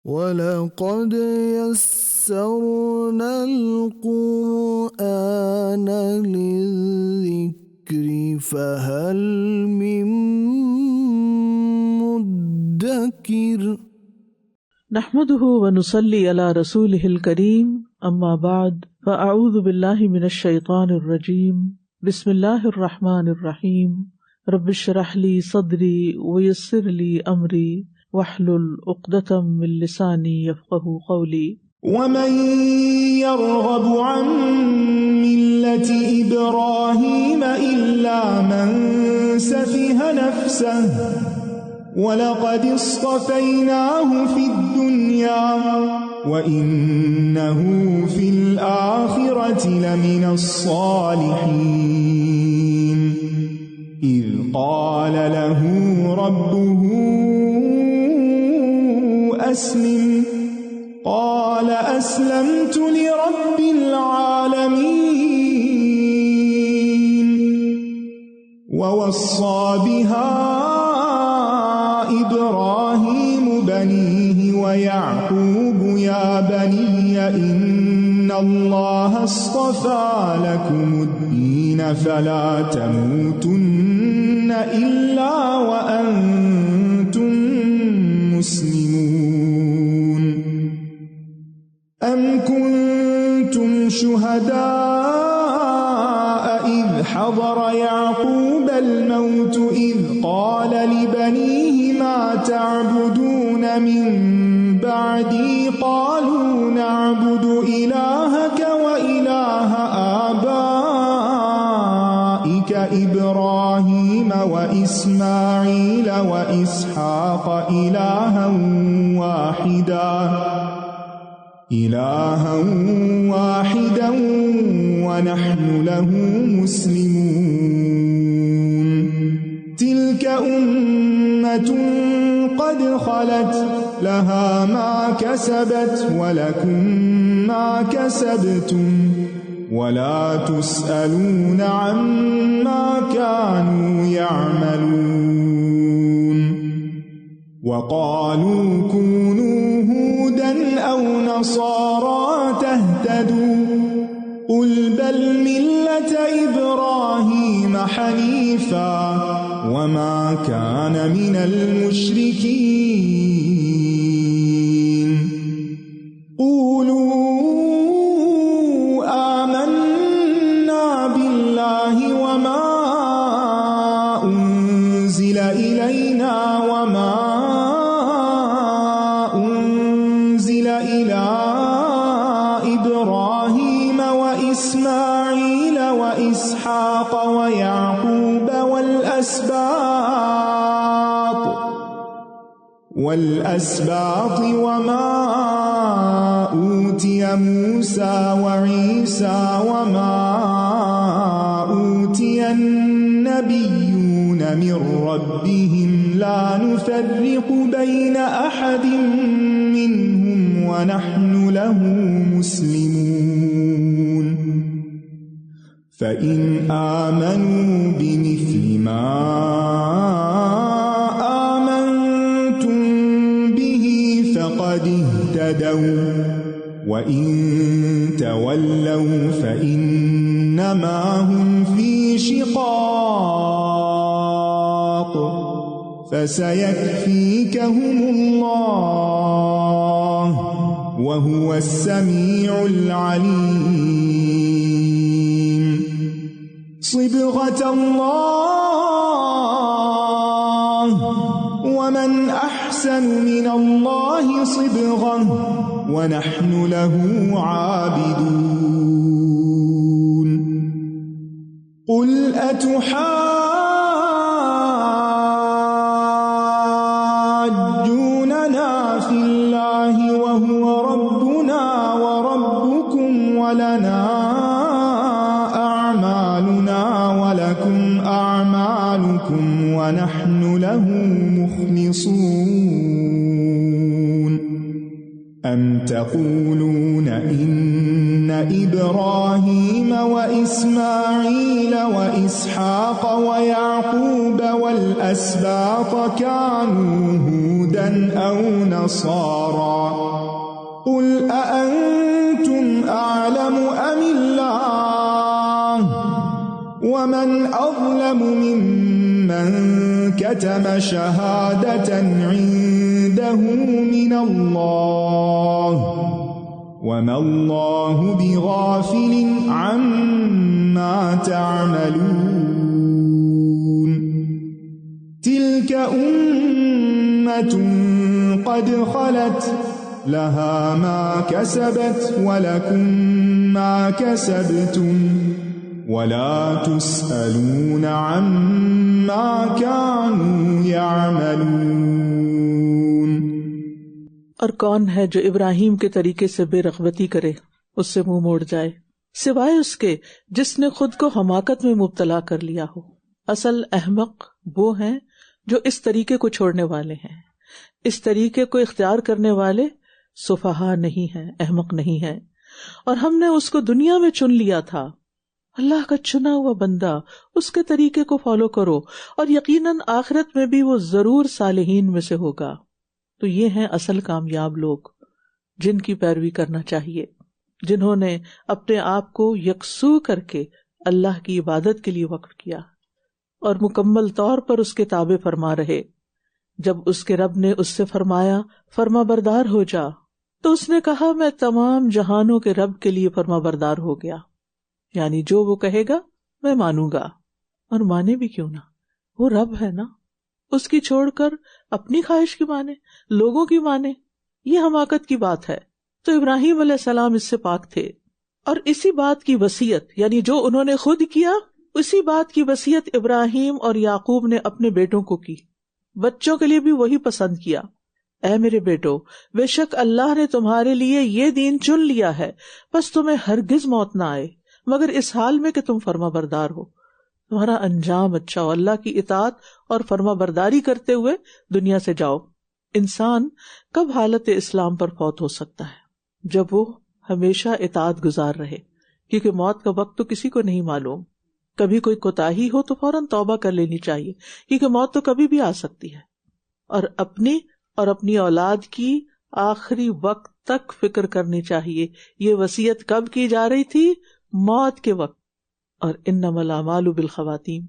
وَلَقَدْ يَسَّرْنَا الْقُرْآنَ لِلذِّكْرِ فَهَلْ مِن مُّدَّكِرٍ نحمده ونصلي على رسوله الكريم اما بعد فاعوذ بالله من الشيطان الرجيم بسم الله الرحمن الرحيم رب اشرح لي صدري ويسر لي امري واحلل عقدة من لساني يفقهوا قولي ومن يرغب عن ملة إبراهيم إلا من سفه نفسه وَلَقَدِ اصْطَفَيْنَاهُ فِي الدُّنْيَا وَإِنَّهُ فِي الْآخِرَةِ لَمِنَ الصَّالِحِينَ إِذْ قَالَ لَهُ رَبُّهُ أَسْلِمْ قَالَ أَسْلَمْتُ لِرَبِّ الْعَالَمِينَ وَوَصَّى بِهَا إبراهيم بنيه ويعقوب يا بني إن الله اصطفى لكم الدين فلا تموتن إلا وأنتم مسلمون أم كنتم شهداء إذ حضر يعقوب الموت إذ قال لبنيه ما تعبدون من بعدي قالوا نعبد إلهك وإله آبائك إبراهيم وإسماعيل وإسحاق إلها واحدا ونحن له مسلمون تلك أمة قد خلت لها ما كسبت ولكم ما كسبتم ولا تسألون عما كانوا يعملون وقالوا كونوا هودا أو نصارى تهتدوا قل بل ملة إبراهيم حنيفا وما كان من المشركين قولوا آمنا بالله وما أنزل إلينا وما أنزل إلى إبراهيم وإسماعيل وإسحاق ويعقوب والأسباط وما أوتي موسى وعيسى وما أوتي النبيون من ربهم لا نفرق بين أحد منهم ونحن له مسلمون فإن آمنوا بمثل ما آمنتم به فقد اهتدوا وإن تولوا فإنما هم في شقاق فسيكفيكهم الله وهو السميع العليم صبغة الله ومن أحسن من الله صبغة ونحن له عابدون قل أتحاجوننا في الله وهو ربنا وربكم ولنا أعمالنا ولكم أعمالكم ونحن له مخلصون أم تقولون إن إبراهيم وإسماعيل وإسحاق ويعقوب والأسباط كانوا هودا أو نصارى ومن أظلم ممن كتم شهادة عنده من الله وما الله بغافل عما تعملون تلك أمة قد خلت لها ما كسبت ولكم ما كسبتم ولا تسألون عما كانوا يعملون۔ اور کون ہے جو ابراہیم کے طریقے سے بے رغبتی کرے، اس سے منہ موڑ جائے، سوائے اس کے جس نے خود کو حماقت میں مبتلا کر لیا ہو۔ اصل احمق وہ ہیں جو اس طریقے کو چھوڑنے والے ہیں، اس طریقے کو اختیار کرنے والے سفہا نہیں ہیں، احمق نہیں ہیں۔ اور ہم نے اس کو دنیا میں چن لیا تھا، اللہ کا چنا ہوا بندہ، اس کے طریقے کو فالو کرو، اور یقیناً آخرت میں بھی وہ ضرور صالحین میں سے ہوگا۔ تو یہ ہیں اصل کامیاب لوگ جن کی پیروی کرنا چاہیے، جنہوں نے اپنے آپ کو یکسو کر کے اللہ کی عبادت کے لیے وقف کیا اور مکمل طور پر اس کے تابع فرما رہے۔ جب اس کے رب نے اس سے فرمایا فرما بردار ہو جا، تو اس نے کہا میں تمام جہانوں کے رب کے لیے فرما بردار ہو گیا، یعنی جو وہ کہے گا میں مانوں گا، اور مانے بھی کیوں نہ، وہ رب ہے نا، اس کی چھوڑ کر اپنی خواہش کی مانے، لوگوں کی مانے، یہ حماقت کی بات ہے۔ تو ابراہیم علیہ السلام اس سے پاک تھے، اور اسی بات کی وصیت، یعنی جو انہوں نے خود کیا، اسی بات کی وصیت ابراہیم اور یعقوب نے اپنے بیٹوں کو کی، بچوں کے لیے بھی وہی پسند کیا۔ اے میرے بیٹو، بے شک اللہ نے تمہارے لیے یہ دین چن لیا ہے، بس تمہیں ہرگز موت نہ آئے مگر اس حال میں کہ تم فرما بردار ہو، تمہارا انجام اچھا ہو، اللہ کی اطاعت اور فرما برداری کرتے ہوئے دنیا سے جاؤ۔ انسان کب حالت اسلام پر فوت ہو سکتا ہے؟ جب وہ ہمیشہ اطاعت گزار رہے، کیونکہ موت کا وقت تو کسی کو نہیں معلوم۔ کبھی کوئی کوتاہی ہو تو فوراً توبہ کر لینی چاہیے، کیونکہ موت تو کبھی بھی آ سکتی ہے، اور اپنی اولاد کی آخری وقت تک فکر کرنی چاہیے۔ یہ وصیت کب کی جا رہی تھی؟ موت کے وقت۔ اور انما الاعمال بالخواتیم،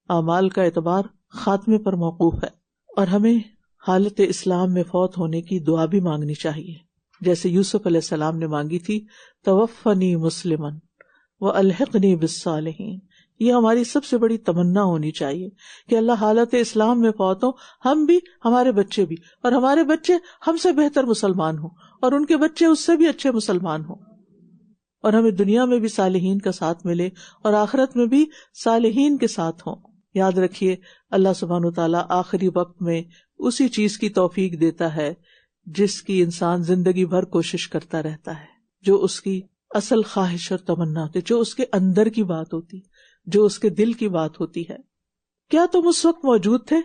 اعمال کا اعتبار خاتمے پر موقوف ہے، اور ہمیں حالت اسلام میں فوت ہونے کی دعا بھی مانگنی چاہیے، جیسے یوسف علیہ السلام نے مانگی تھی توفنی مسلمن والحقنی بالصالحین۔ یہ ہماری سب سے بڑی تمنا ہونی چاہیے کہ اللہ حالت اسلام میں فوت ہوں، ہم بھی، ہمارے بچے بھی، اور ہمارے بچے ہم سے بہتر مسلمان ہوں، اور ان کے بچے اس سے بھی اچھے مسلمان ہوں، اور ہمیں دنیا میں بھی صالحین کا ساتھ ملے اور آخرت میں بھی صالحین کے ساتھ ہوں۔ یاد رکھیے اللہ سبحانہ وتعالیٰ آخری وقت میں اسی چیز کی توفیق دیتا ہے جس کی انسان زندگی بھر کوشش کرتا رہتا ہے، جو اس کی اصل خواہش اور تمنا ہوتی، جو اس کے اندر کی بات ہوتی، جو اس کے دل کی بات ہوتی ہے۔ کیا تم اس وقت موجود تھے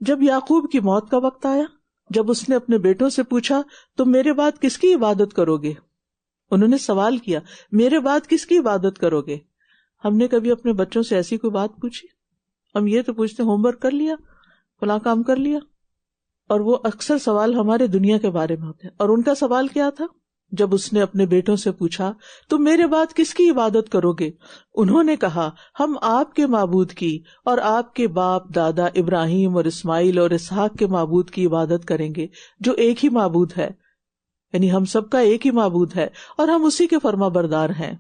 جب یعقوب کی موت کا وقت آیا، جب اس نے اپنے بیٹوں سے پوچھا تم میرے بعد کس کی عبادت کرو گے؟ انہوں نے سوال کیا میرے بعد کس کی عبادت کرو گے؟ ہم نے کبھی اپنے بچوں سے ایسی کوئی بات پوچھی؟ ہم یہ تو پوچھتے ہوم ورک کر لیا، فلاں کام کر لیا، اور وہ اکثر سوال ہمارے دنیا کے بارے میں ہوتے ہیں۔ اور ان کا سوال کیا تھا جب اس نے اپنے بیٹوں سے پوچھا تم میرے بعد کس کی عبادت کرو گے؟ انہوں نے کہا ہم آپ کے معبود کی اور آپ کے باپ دادا ابراہیم اور اسماعیل اور اسحاق کے معبود کی عبادت کریں گے جو ایک ہی معبود ہے، یعنی ہم سب کا ایک ہی معبود ہے اور ہم اسی کے فرما بردار ہیں۔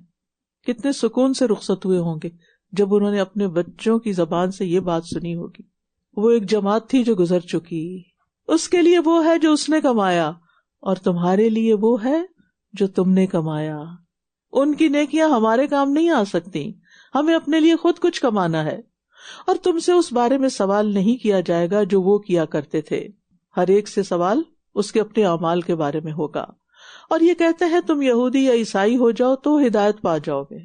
کتنے سکون سے رخصت ہوئے ہوں گے جب انہوں نے اپنے بچوں کی زبان سے یہ بات سنی ہوگی۔ وہ ایک جماعت تھی جو گزر چکی، اس کے لیے وہ ہے جو اس نے کمایا، اور تمہارے لیے وہ ہے جو تم نے کمایا۔ ان کی نیکیاں ہمارے کام نہیں آ سکتی، ہمیں اپنے لیے خود کچھ کمانا ہے، اور تم سے اس بارے میں سوال نہیں کیا جائے گا جو وہ کیا کرتے تھے۔ ہر ایک سے سوال اس کے اپنے اعمال کے بارے میں ہوگا۔ اور یہ کہتے ہیں تم یہودی یا عیسائی ہو جاؤ تو ہدایت پا جاؤ گے۔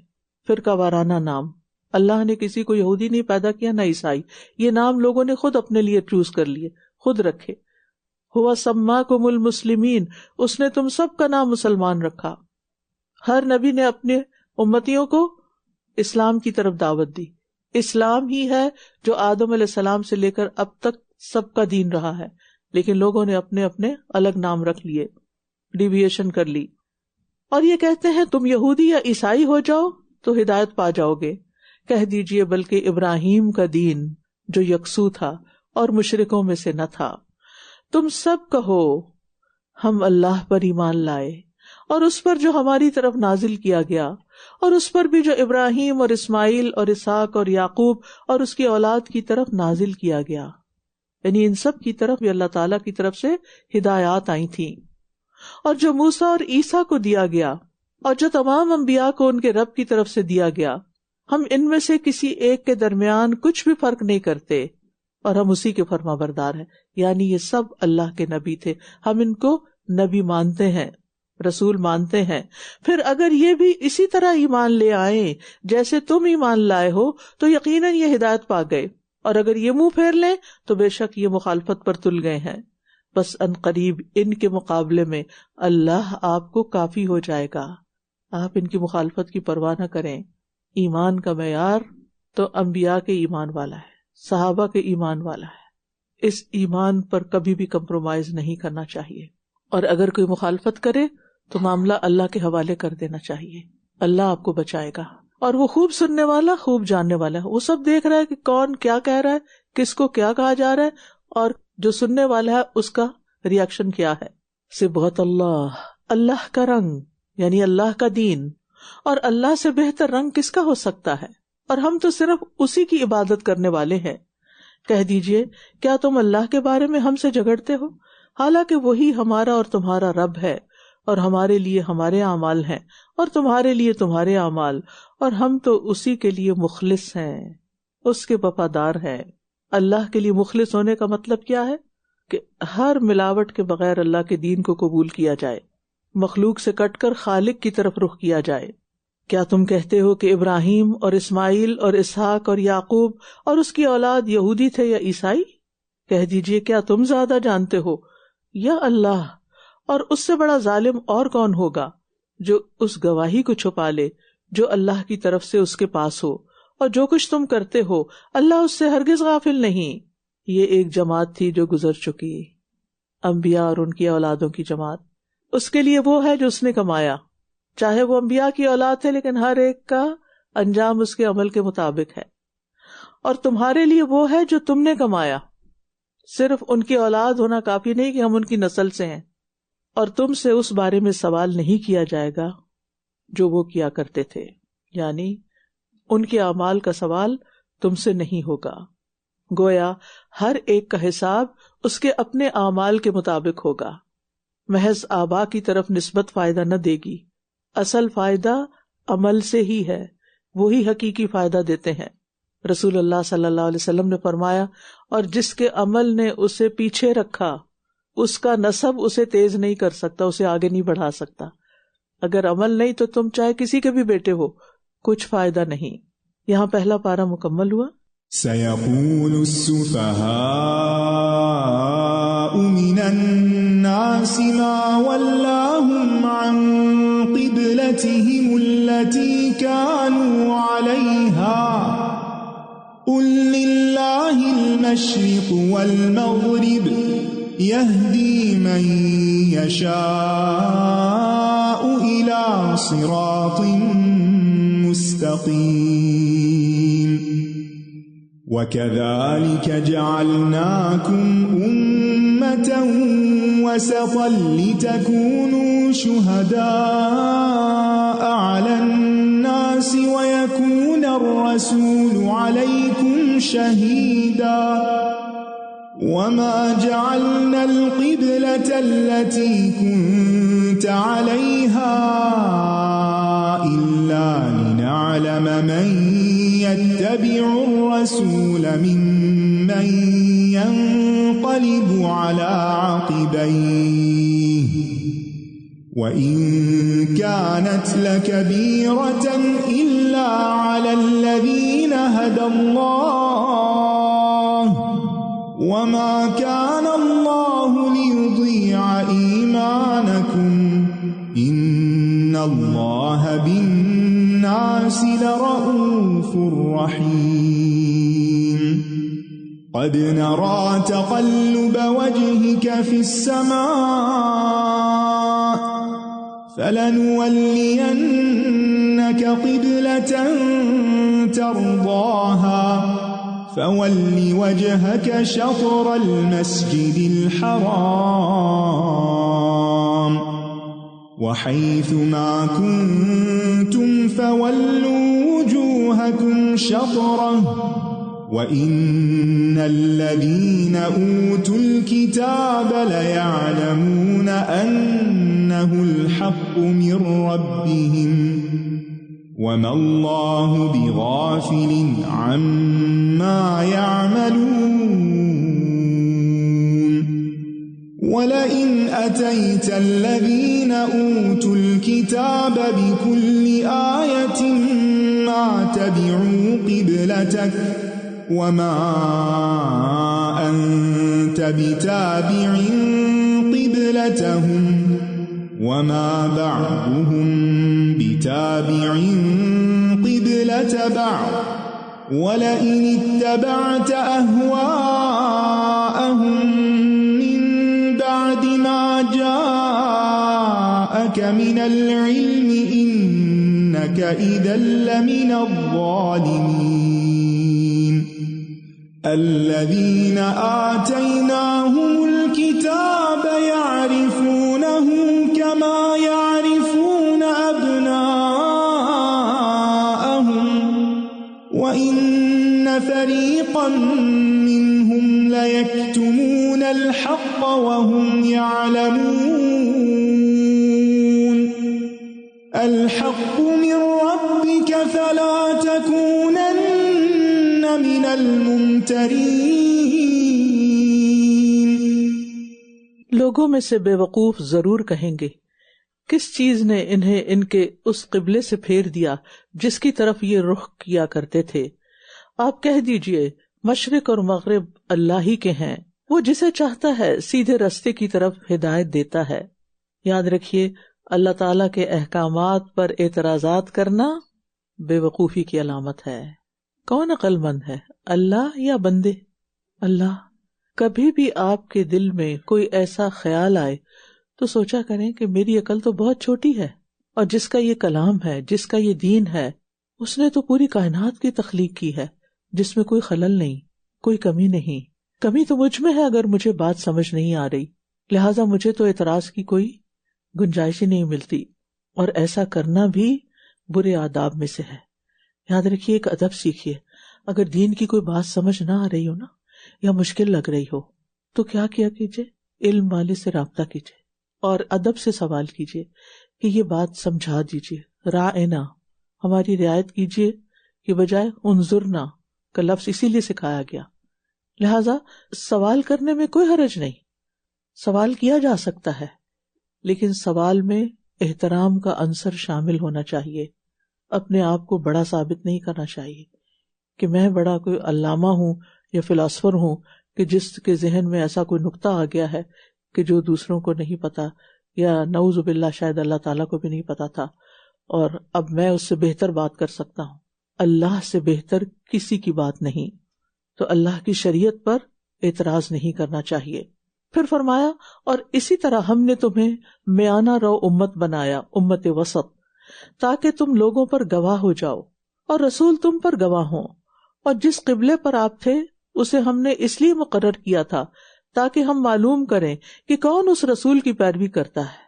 فرقہ وارانہ نام، اللہ نے کسی کو یہودی نہیں پیدا کیا نہ عیسائی، یہ نام لوگوں نے خود اپنے لیے چوز کر لیے، خود رکھے۔ ہوا سماکم المسلمین، اس نے تم سب کا نام مسلمان رکھا۔ ہر نبی نے اپنے امتیوں کو اسلام کی طرف دعوت دی۔ اسلام ہی ہے جو آدم علیہ السلام سے لے کر اب تک سب کا دین رہا ہے، لیکن لوگوں نے اپنے اپنے الگ نام رکھ لیے، ڈیویشن کر لی۔ اور یہ کہتے ہیں تم یہودی یا عیسائی ہو جاؤ تو ہدایت پا جاؤ گے۔ کہہ دیجئے بلکہ ابراہیم کا دین جو یکسو تھا اور مشرکوں میں سے نہ تھا. تم سب کہو ہم اللہ پر ایمان لائے اور اس پر جو ہماری طرف نازل کیا گیا اور اس پر بھی جو ابراہیم اور اسماعیل اور اسحاق اور یعقوب اور اس کی اولاد کی طرف نازل کیا گیا. یعنی ان سب کی طرف بھی اللہ تعالیٰ کی طرف سے ہدایات آئی تھیں. اور جو موسیٰ اور عیسیٰ کو دیا گیا اور جو تمام انبیاء کو ان کے رب کی طرف سے دیا گیا، ہم ان میں سے کسی ایک کے درمیان کچھ بھی فرق نہیں کرتے اور ہم اسی کے فرما بردار ہیں. یعنی یہ سب اللہ کے نبی تھے، ہم ان کو نبی مانتے ہیں، رسول مانتے ہیں. پھر اگر یہ بھی اسی طرح ایمان لے آئیں جیسے تم ایمان لائے ہو تو یقیناً یہ ہدایت پا گئے، اور اگر یہ منہ پھیر لیں تو بے شک یہ مخالفت پر تل گئے ہیں. بس ان قریب ان کے مقابلے میں اللہ آپ کو کافی ہو جائے گا. آپ ان کی مخالفت کی پرواہ نہ کریں. ایمان کا معیار تو انبیاء کے ایمان والا ہے، صحابہ کے ایمان والا ہے. اس ایمان پر کبھی بھی کمپرومائز نہیں کرنا چاہیے، اور اگر کوئی مخالفت کرے تو معاملہ اللہ کے حوالے کر دینا چاہیے. اللہ آپ کو بچائے گا، اور وہ خوب سننے والا، خوب جاننے والا ہے. وہ سب دیکھ رہا ہے کہ کون کیا کہہ رہا ہے، کس کو کیا کہا جا رہا ہے، اور جو سننے والا ہے اس کا ری ایکشن کیا ہے. صبغۃ اللہ، اللہ کا رنگ یعنی اللہ کا دین. اور اللہ سے بہتر رنگ کس کا ہو سکتا ہے، اور ہم تو صرف اسی کی عبادت کرنے والے ہیں. کہہ دیجئے کیا تم اللہ کے بارے میں ہم سے جھگڑتے ہو، حالانکہ وہی ہمارا اور تمہارا رب ہے، اور ہمارے لیے ہمارے اعمال ہیں اور تمہارے لیے تمہارے اعمال، اور ہم تو اسی کے لیے مخلص ہیں، اس کے وفادار ہیں. اللہ کے لیے مخلص ہونے کا مطلب کیا ہے؟ کہ ہر ملاوٹ کے بغیر اللہ کے دین کو قبول کیا جائے، مخلوق سے کٹ کر خالق کی طرف رخ کیا جائے. کیا تم کہتے ہو کہ ابراہیم اور اسماعیل اور اسحاق اور یعقوب اور اس کی اولاد یہودی تھے یا عیسائی؟ کہہ دیجئے کیا تم زیادہ جانتے ہو یا اللہ؟ اور اس سے بڑا ظالم اور کون ہوگا جو اس گواہی کو چھپا لے جو اللہ کی طرف سے اس کے پاس ہو، اور جو کچھ تم کرتے ہو اللہ اس سے ہرگز غافل نہیں. یہ ایک جماعت تھی جو گزر چکی، انبیاء اور ان کی اولادوں کی جماعت. اس کے لیے وہ ہے جو اس نے کمایا، چاہے وہ انبیاء کی اولاد ہے، لیکن ہر ایک کا انجام اس کے عمل کے مطابق ہے. اور تمہارے لیے وہ ہے جو تم نے کمایا. صرف ان کی اولاد ہونا کافی نہیں کہ ہم ان کی نسل سے ہیں، اور تم سے اس بارے میں سوال نہیں کیا جائے گا جو وہ کیا کرتے تھے. یعنی ان کے اعمال کا سوال تم سے نہیں ہوگا. گویا ہر ایک کا حساب اس کے اپنے اعمال کے مطابق ہوگا. محض آبا کی طرف نسبت فائدہ نہ دے گی، اصل فائدہ عمل سے ہی ہے، وہی حقیقی فائدہ دیتے ہیں. رسول اللہ صلی اللہ علیہ وسلم نے فرمایا، اور جس کے عمل نے اسے پیچھے رکھا اس کا نسب اسے تیز نہیں کر سکتا، اسے آگے نہیں بڑھا سکتا. اگر عمل نہیں تو تم چاہے کسی کے بھی بیٹے ہو، کچھ فائدہ نہیں. یہاں پہلا پارہ مکمل ہوا. سيقول السفهاء من الناس ما ولاهم عن قبلتهم التي كانوا عليها قل لله المشرق والمغرب يهدي من يشاء إلى صراط مستقيم وَكَذَلِكَ جَعَلْنَاكُمْ أُمَّةً وَسَطًا لِتَكُونُوا شُهَدَاءَ عَلَى النَّاسِ وَيَكُونَ الرَّسُولُ عَلَيْكُمْ شَهِيدًا وَمَا جَعَلْنَا الْقِبْلَةَ الَّتِي كُنْتَ عَلَيْهَا إِلَّا لِنَعْلَمَ مَنْ يَتَّبِعُ الرَّسُولَ مِمَّنْ يَنْقَلِبُ عَلَى عَقِبَيْهِ وَإِنْ كَانَتْ لَكَبِيرَةً إِلَّا عَلَى الَّذِينَ هَدَى اللَّهُ وَمَا كَانَ اللَّهُ لِيُضِيعَ إِيمَانَكُمْ إِنَّ اللَّهَ بِالنَّاسِ لَرَءُوفٌ رَحِيمٌ قَدْ نَرَى تَقَلُّبَ وَجْهِكَ فِي السَّمَاءِ فَلَنُوَلِّيَنَّكَ لك قبلة ترضاها فول وجهك شطر المسجد الحرام وحيث ما كنتم فولوا وجوهكم شطره وَإِنَّ الَّذِينَ أُوتُوا الْكِتَابَ لَيَعْلَمُونَ أَنَّهُ الْحَقُّ مِنْ رَبِّهِمْ وَمَا اللَّهُ بِغَافِلٍ عَمَّا يَعْمَلُونَ وَلَئِنْ أَتَيْتَ الَّذِينَ أُوتُوا الْكِتَابَ بِكُلِّ آيَةٍ مَا تَبِعُوا قِبْلَتَكَ وَمَا أَنْتَ بِتَابِعٍ قِبْلَتَهُمْ وَمَا بَعْضُهُمْ بِتَابِعٍ قِبْلَةَ بَعْضٍ وَلَئِنِ اتَّبَعْتَ أَهْوَاءَهُمْ مِنْ بَعْدِ مَا جَاءَكَ مِنَ الْعِلْمِ إِنَّكَ إِذًا لَمِنَ الظَّالِمِينَ الَّذِينَ آتَيْنَاهُمُ الْكِتَابَ يَعْرِفُونَهُ كَمَا يَعْرِفُونَ أَبْنَاءَهُمْ وَإِنَّ فَرِيقًا مِّنْهُمْ لَيَكْتُمُونَ الْحَقَّ وَهُمْ يَعْلَمُونَ الْحَقُّ مِنْ رَبِّكَ فَلَا تَكُونَنَّ من الممترین۔ لوگوں میں سے بے وقوف ضرور کہیں گے کس چیز نے انہیں ان کے اس قبلے سے پھیر دیا جس کی طرف یہ رخ کیا کرتے تھے۔ آپ کہہ دیجئے مشرق اور مغرب اللہ ہی کے ہیں، وہ جسے چاہتا ہے سیدھے راستے کی طرف ہدایت دیتا ہے۔ یاد رکھیے اللہ تعالیٰ کے احکامات پر اعتراضات کرنا بے وقوفی کی علامت ہے۔ کون عقل مند ہے، اللہ یا بندے؟ اللہ۔ کبھی بھی آپ کے دل میں کوئی ایسا خیال آئے تو سوچا کریں کہ میری عقل تو بہت چھوٹی ہے، اور جس کا یہ کلام ہے، جس کا یہ دین ہے، اس نے تو پوری کائنات کی تخلیق کی ہے جس میں کوئی خلل نہیں، کوئی کمی نہیں۔ کمی تو مجھ میں ہے اگر مجھے بات سمجھ نہیں آ رہی، لہٰذا مجھے تو اعتراض کی کوئی گنجائش ہی نہیں ملتی، اور ایسا کرنا بھی برے آداب میں سے ہے۔ یاد رکھیے ایک ادب سیکھیے، اگر دین کی کوئی بات سمجھ نہ آ رہی ہو نا، یا مشکل لگ رہی ہو، تو کیا کیجیے، علم والے سے رابطہ کیجیے اور ادب سے سوال کیجیے کہ یہ بات سمجھا دیجیے۔ راعنا، ہماری رعایت کیجیے کہ بجائے انظرنا کا لفظ اسی لیے سکھایا گیا۔ لہذا سوال کرنے میں کوئی حرج نہیں، سوال کیا جا سکتا ہے، لیکن سوال میں احترام کا عنصر شامل ہونا چاہیے۔ اپنے آپ کو بڑا ثابت نہیں کرنا چاہیے کہ میں بڑا کوئی علامہ ہوں یا فلاسفر ہوں کہ جس کے ذہن میں ایسا کوئی نقطہ آ گیا ہے کہ جو دوسروں کو نہیں پتا، یا نعوذ باللہ شاید اللہ تعالیٰ کو بھی نہیں پتا تھا، اور اب میں اس سے بہتر بات کر سکتا ہوں۔ اللہ سے بہتر کسی کی بات نہیں، تو اللہ کی شریعت پر اعتراض نہیں کرنا چاہیے۔ پھر فرمایا اور اسی طرح ہم نے تمہیں میانہ رو امت بنایا، امت وسط، تاکہ تم لوگوں پر گواہ ہو جاؤ اور رسول تم پر گواہ ہوں۔ اور جس قبلے پر آپ تھے اسے ہم نے اس لیے مقرر کیا تھا تاکہ ہم معلوم کریں کہ کون اس رسول کی پیروی کرتا ہے،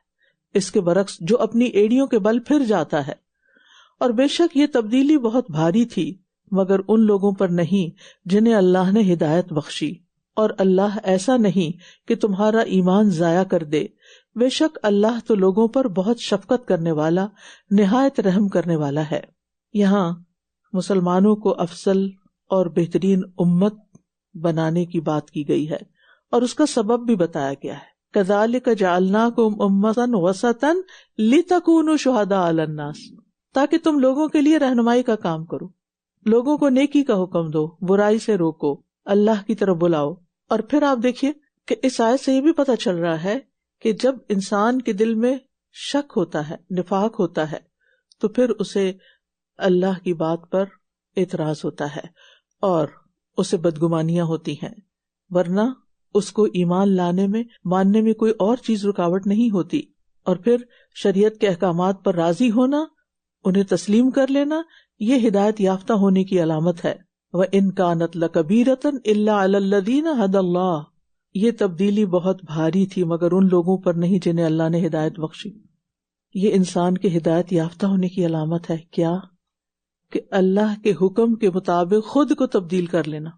اس کے برعکس جو اپنی ایڑیوں کے بل پھر جاتا ہے۔ اور بے شک یہ تبدیلی بہت بھاری تھی مگر ان لوگوں پر نہیں جنہیں اللہ نے ہدایت بخشی، اور اللہ ایسا نہیں کہ تمہارا ایمان ضائع کر دے، بے شک اللہ تو لوگوں پر بہت شفقت کرنے والا، نہایت رحم کرنے والا ہے۔ یہاں مسلمانوں کو افضل اور بہترین امت بنانے کی بات کی گئی ہے، اور اس کا سبب بھی بتایا گیا ہے۔ کذالک جعلناکم امۃ وسطا لتکونوا شہداء علی الناس، تاکہ تم لوگوں کے لیے رہنمائی کا کام کرو، لوگوں کو نیکی کا حکم دو، برائی سے روکو، اللہ کی طرف بلاؤ۔ اور پھر آپ دیکھیے کہ اس آیت سے یہ بھی پتہ چل رہا ہے کہ جب انسان کے دل میں شک ہوتا ہے، نفاق ہوتا ہے، تو پھر اسے اللہ کی بات پر اعتراض ہوتا ہے اور اسے بدگمانیاں ہوتی ہیں، ورنہ اس کو ایمان لانے میں، ماننے میں کوئی اور چیز رکاوٹ نہیں ہوتی۔ اور پھر شریعت کے احکامات پر راضی ہونا انہیں تسلیم کر لینا یہ ہدایت یافتہ ہونے کی علامت ہے۔ وَإِن كَانَتْ لَكَبِيرَةً إِلَّا عَلَى الَّذِينَ هَدَى اللَّهُ، یہ تبدیلی بہت بھاری تھی مگر ان لوگوں پر نہیں جنہیں اللہ نے ہدایت بخشی۔ یہ انسان کے ہدایت یافتہ ہونے کی علامت ہے، کیا کہ اللہ کے حکم کے مطابق خود کو تبدیل کر لینا،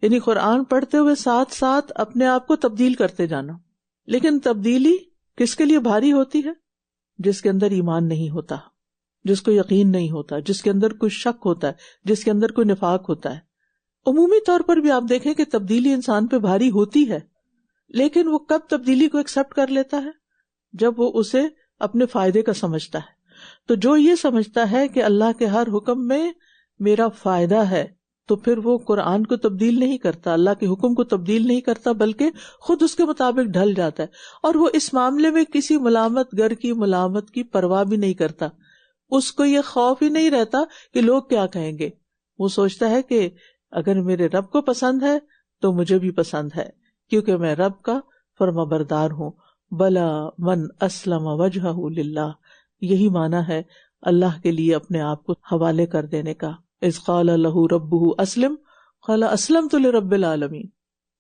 یعنی قرآن پڑھتے ہوئے ساتھ ساتھ اپنے آپ کو تبدیل کرتے جانا۔ لیکن تبدیلی کس کے لیے بھاری ہوتی ہے؟ جس کے اندر ایمان نہیں ہوتا، جس کو یقین نہیں ہوتا، جس کے اندر کوئی شک ہوتا ہے، جس کے اندر کوئی نفاق ہوتا ہے۔ عمومی طور پر بھی آپ دیکھیں کہ تبدیلی انسان پہ بھاری ہوتی ہے، لیکن وہ کب تبدیلی کو ایکسپٹ کر لیتا ہے؟ جب وہ اسے اپنے فائدے کا سمجھتا ہے۔ تو جو یہ سمجھتا ہے کہ اللہ کے ہر حکم میں میرا فائدہ ہے، تو پھر وہ قرآن کو تبدیل نہیں کرتا، اللہ کے حکم کو تبدیل نہیں کرتا، بلکہ خود اس کے مطابق ڈھل جاتا ہے، اور وہ اس معاملے میں کسی ملامت گر کی ملامت کی پرواہ بھی نہیں کرتا۔ اس کو یہ خوف ہی نہیں رہتا کہ لوگ کیا کہیں گے۔ وہ سوچتا ہے کہ اگر میرے رب کو پسند ہے تو مجھے بھی پسند ہے، کیونکہ میں رب کا فرمانبردار ہوں۔ بلا من اسلم وجہہ للہ، یہی معنی ہے اللہ کے لیے اپنے آپ کو حوالے کر دینے کا۔ اذ قال لہ ربہ اسلم قال اسلمت لرب العالمین،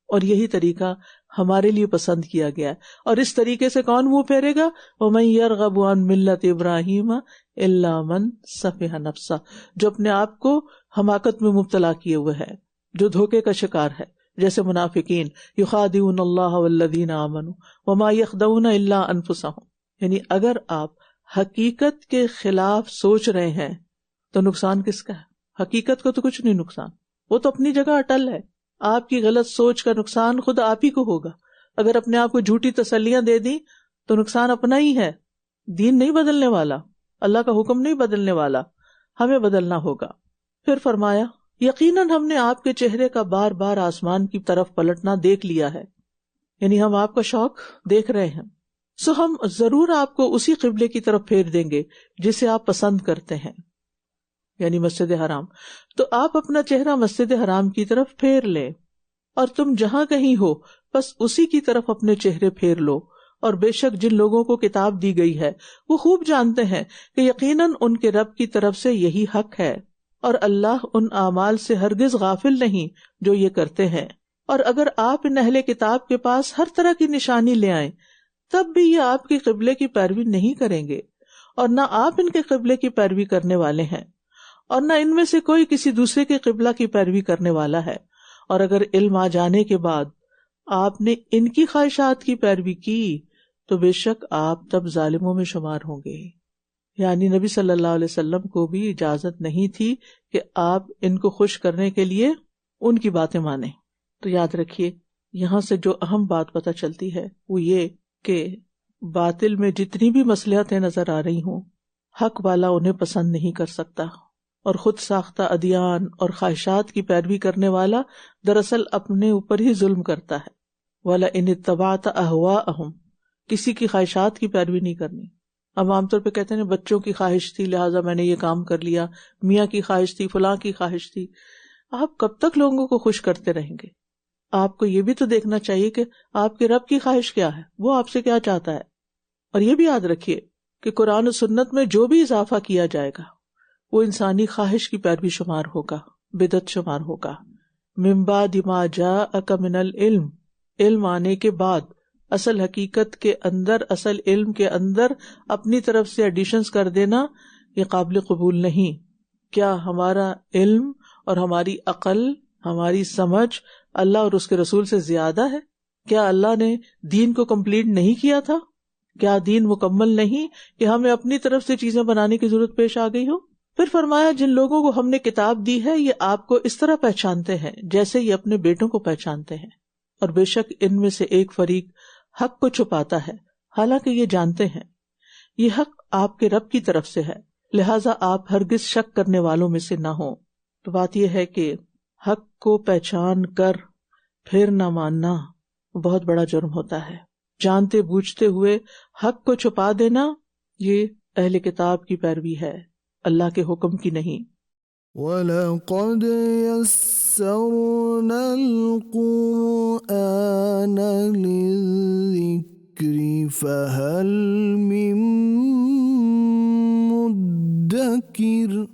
اور یہی طریقہ ہمارے لیے پسند کیا گیا ہے۔ اور اس طریقے سے کون منہ پھیرے گا؟ وَمَن يَرْغَبُ عَن مِلَّةِ إِبْرَاهِيمَ إِلَّا مَن سَفِهَ نَفْسَهُ، جو اپنے آپ کو حماقت میں مبتلا کیے ہوئے ہے، جو دھوکے کا شکار ہے، جیسے منافقین يُخَادِعُونَ اللَّهَ وَالَّذِينَ آمَنُوا وَمَا يَخْدَعُونَ إِلَّا أَنفُسَهُم۔ یعنی اگر آپ حقیقت کے خلاف سوچ رہے ہیں تو نقصان کس کا ہے؟ حقیقت کو تو کچھ نہیں نقصان، وہ تو اپنی جگہ اٹل ہے۔ آپ کی غلط سوچ کا نقصان خود آپ ہی کو ہوگا۔ اگر اپنے آپ کو جھوٹی تسلیاں دے دی تو نقصان اپنا ہی ہے۔ دین نہیں بدلنے والا، اللہ کا حکم نہیں بدلنے والا، ہمیں بدلنا ہوگا۔ پھر فرمایا یقیناً ہم نے آپ کے چہرے کا بار بار آسمان کی طرف پلٹنا دیکھ لیا ہے، یعنی ہم آپ کا شوق دیکھ رہے ہیں، سو ہم ضرور آپ کو اسی قبلے کی طرف پھیر دیں گے جسے آپ پسند کرتے ہیں، یعنی مسجد حرام۔ تو آپ اپنا چہرہ مسجد حرام کی طرف پھیر لیں، اور تم جہاں کہیں ہو بس اسی کی طرف اپنے چہرے پھیر لو۔ اور بے شک جن لوگوں کو کتاب دی گئی ہے وہ خوب جانتے ہیں کہ یقیناً ان کے رب کی طرف سے یہی حق ہے، اور اللہ ان اعمال سے ہرگز غافل نہیں جو یہ کرتے ہیں۔ اور اگر آپ ان اہل کتاب کے پاس ہر طرح کی نشانی لے آئیں تب بھی یہ آپ کے قبلے کی پیروی نہیں کریں گے، اور نہ آپ ان کے قبلے کی پیروی کرنے والے ہیں، اور نہ ان میں سے کوئی کسی دوسرے کے قبلہ کی پیروی کرنے والا ہے۔ اور اگر علم آ جانے کے بعد آپ نے ان کی خواہشات کی پیروی کی تو بے شک آپ تب ظالموں میں شمار ہوں گے۔ یعنی نبی صلی اللہ علیہ وسلم کو بھی اجازت نہیں تھی کہ آپ ان کو خوش کرنے کے لیے ان کی باتیں مانیں۔ تو یاد رکھیے یہاں سے جو اہم بات پتہ چلتی ہے وہ یہ کہ باطل میں جتنی بھی مصلحتیں نظر آ رہی ہوں، حق والا انہیں پسند نہیں کر سکتا، اور خود ساختہ ادیان اور خواہشات کی پیروی کرنے والا دراصل اپنے اوپر ہی ظلم کرتا ہے۔ وَلَئِنِ اتَّبَعْتَ أَهْوَاءَهُمْ، کسی کی خواہشات کی پیروی نہیں کرنی۔ اب عام طور پہ کہتے ہیں بچوں کی خواہش تھی لہٰذا میں نے یہ کام کر لیا، میاں کی خواہش تھی، فلاں کی خواہش تھی۔ آپ کب تک لوگوں کو خوش کرتے رہیں گے؟ آپ کو یہ بھی تو دیکھنا چاہیے کہ آپ کے رب کی خواہش کیا ہے، وہ آپ سے کیا چاہتا ہے۔ اور یہ بھی یاد رکھیے کہ قرآن و سنت میں جو بھی اضافہ کیا جائے گا وہ انسانی خواہش کی پیروی شمار ہوگا، بدعت شمار ہوگا۔ من بعد ما جاءک من العلم، علم آنے کے بعد اصل حقیقت کے اندر، اصل علم کے اندر اپنی طرف سے ایڈیشنز کر دینا یہ قابل قبول نہیں۔ کیا ہمارا علم اور ہماری عقل، ہماری سمجھ اللہ اور اس کے رسول سے زیادہ ہے؟ کیا اللہ نے دین کو کمپلیٹ نہیں کیا تھا؟ کیا دین مکمل نہیں کہ ہمیں اپنی طرف سے چیزیں بنانے کی ضرورت پیش آ گئی ہو؟ پھر فرمایا جن لوگوں کو ہم نے کتاب دی ہے یہ آپ کو اس طرح پہچانتے ہیں جیسے یہ اپنے بیٹوں کو پہچانتے ہیں، اور بے شک ان میں سے ایک فریق حق کو چھپاتا ہے حالانکہ یہ جانتے ہیں یہ حق آپ کے رب کی طرف سے ہے، لہٰذا آپ ہرگز شک کرنے والوں میں سے نہ ہوں۔ تو بات یہ ہے کہ حق کو پہچان کر پھر نہ ماننا بہت بڑا جرم ہوتا ہے۔ جانتے بوجھتے ہوئے حق کو چھپا دینا یہ اہل کتاب کی پیروی ہے، اللہ کے حکم کی نہیں۔ وَلَقَدْ يَسَّرْنَا الْقُرْآنَ لِلذِّكْرِ فَهَلْ مِن مُّدَّكِرٍ فذكر